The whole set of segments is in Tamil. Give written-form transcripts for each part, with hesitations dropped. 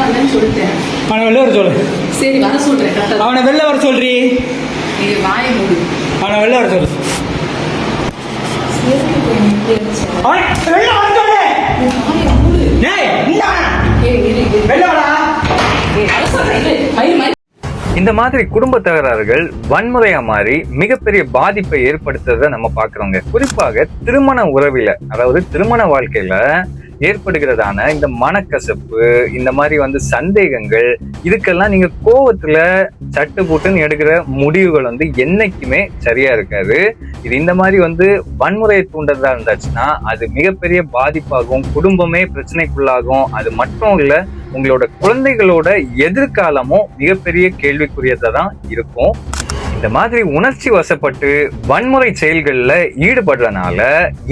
இல்லைன்னு சொல்லிட்டேன். அவனை வெளில வர சொல்லு. சரி வர சொல்றேன். கரெக்டா அவனை வெளில வர சொல்றி. நீ வாயை மூடு. அவனை வெளில வர சொல்லு. சேர்த்து போய் நின்று இருந்துச்சு. அவனை வெளில வர சொல்லு. வாயை மூடு. டேய் இந்தா. இரு வெளில வாடா. வர சொல்றேன். மயிர் இந்த மாதிரி குடும்ப தகராறுகள் வன்முறையா மாறி மிகப்பெரிய பாதிப்பை ஏற்படுத்துறத நம்ம பாக்குறோங்க. குறிப்பாக திருமண உறவில, அதாவது திருமண வாழ்க்கையில ஏற்படுகிறதான இந்த மனக்கசப்பு, இந்த மாதிரி சந்தேகங்கள், இதுக்கெல்லாம் நீங்க கோவத்துல சட்டு போட்டுன்னு எடுக்கிற முடிவுகள் என்னைக்குமே சரியா இருக்காது. இது இந்த மாதிரி வன்முறையை தூண்டுறதா இருந்துச்சுன்னா அது மிகப்பெரிய பாதிப்பாகும், குடும்பமே பிரச்சனைக்குள்ளாகும். அது மட்டும் இல்ல, உங்களோட குழந்தைகளோட எதிர்காலமும் மிகப்பெரிய கேள்விக்குரியதா தான் இருக்கும். இந்த மாதிரி உணர்ச்சி வசப்பட்டு வன்முறை செயல்கள்ல ஈடுபடுறதுனால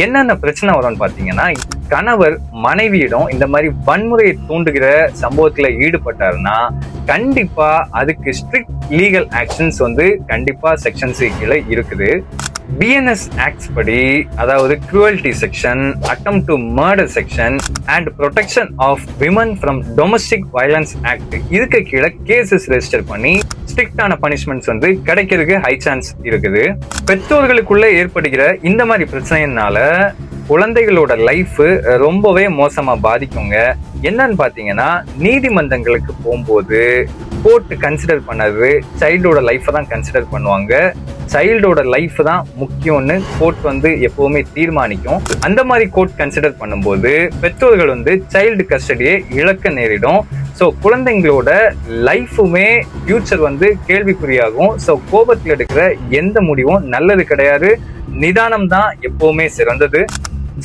என்னென்ன பிரச்சனை வரும்னு பாத்தீங்கன்னா, கணவர் மனைவியிடம் இந்த மாதிரி வன்முறையை தூண்டுகிற சம்பவத்துல ஈடுபட்டாருன்னா கண்டிப்பா அதுக்கு ஸ்ட்ரிக்ட் லீகல் ஆக்ஷன்ஸ் கண்டிப்பா செக்ஷன் 3 கீழே இருக்குது. BNS ஆக்ட்ஸ் படி, அதாவது cruelty section, attempt to murder section and protection of women from domestic violence act, இதுக்கு கீழே கேசஸ் ரெஜிஸ்டர் பண்ணி ஸ்ட்ரிக்டான பனிஷ்மெண்ட்ஸ் கிடைக்கிறதுக்கு ஹை சான்ஸ் இருக்குது. பெற்றோர்களுக்குள்ள ஏற்படுகிற இந்த மாதிரி பிரச்சனைனால குழந்தைகளோட லைஃப் ரொம்பவே மோசமா பாதிக்குங்க. என்னன்னு பாத்தீங்கன்னா, நீதிமன்றங்களுக்கு போகும்போது கோர்ட் கன்சிடர் பண்ணது சைல்டோட லைஃப் தான் கன்சிடர் பண்ணுவாங்க. சைல்டோட லைஃப் தான் முக்கியம்னு கோர்ட் எப்பவுமே தீர்மானிக்கும். அந்த மாதிரி கோர்ட் கன்சிடர் பண்ணும்போது பெற்றோர்கள் சைல்டு கஸ்டடியை இழக்க நேரிடும். ஸோ குழந்தைங்களோட லைஃபுமே ஃபியூச்சர் கேள்விக்குறியாகும். ஸோ கோபத்தில் எடுக்கிற எந்த முடிவும் நல்லது கிடையாது. நிதானம் தான் எப்பவுமே சிறந்தது.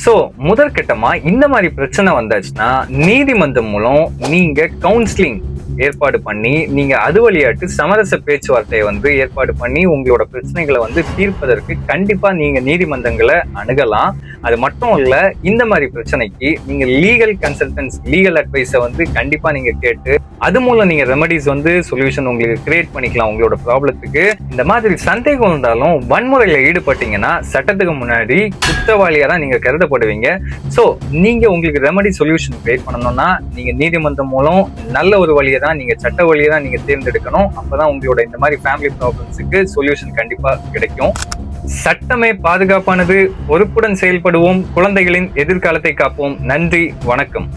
ஸோ முதற்கட்டமா இந்த மாதிரி பிரச்சனை வந்தாச்சுன்னா நீதிமன்றம் மூலம் நீங்க கவுன்சிலிங் ஏற்பாடு பண்ணி, நீங்க அது வழியாட்டு சமரச பேச்சுவார்த்தையை ஏற்பாடு பண்ணி உங்களோட பிரச்சனைகளை தீர்ப்பதற்கு கண்டிப்பா நீங்க நீதிமன்றங்களை அணுகலாம். அது மட்டும் இல்ல, இந்த மாதிரி பிரச்சனைக்கு நீங்க லீகல் கன்சல்டன்ஸ், லீகல் அட்வைஸை கண்டிப்பா நீங்க கேட்டு அது மூலம் நீங்க ரெமடிஸ் சொல்யூஷன் உங்களுக்கு கிரியேட் பண்ணிக்கலாம் உங்களோட ப்ராப்ளத்துக்கு. இந்த மாதிரி சந்தேகம் இருந்தாலும் வன்முறையில ஈடுபட்டீங்கன்னா சட்டத்துக்கு முன்னாடி குற்றவாளியா தான் நீங்க கருதப்படுவீங்க. ஸோ நீங்க உங்களுக்கு ரெமடி சொல்யூஷன் கிரியேட் பண்ணணும்னா நீங்க நீதிமன்றம் மூலம் நல்ல ஒரு வழியை தான், நீங்க சட்ட வழியை தான் நீங்க தேர்ந்தெடுக்கணும். அப்பதான் உங்களோட இந்த மாதிரி ஃபேமிலி ப்ராப்ளம்ஸுக்கு சொல்யூஷன் கண்டிப்பா கிடைக்கும். சட்டமே பாதுகாப்பானது. பொறுப்புடன் செயல்படுவோம். குழந்தைகளின் எதிர்காலத்தை காப்போம். நன்றி, வணக்கம்.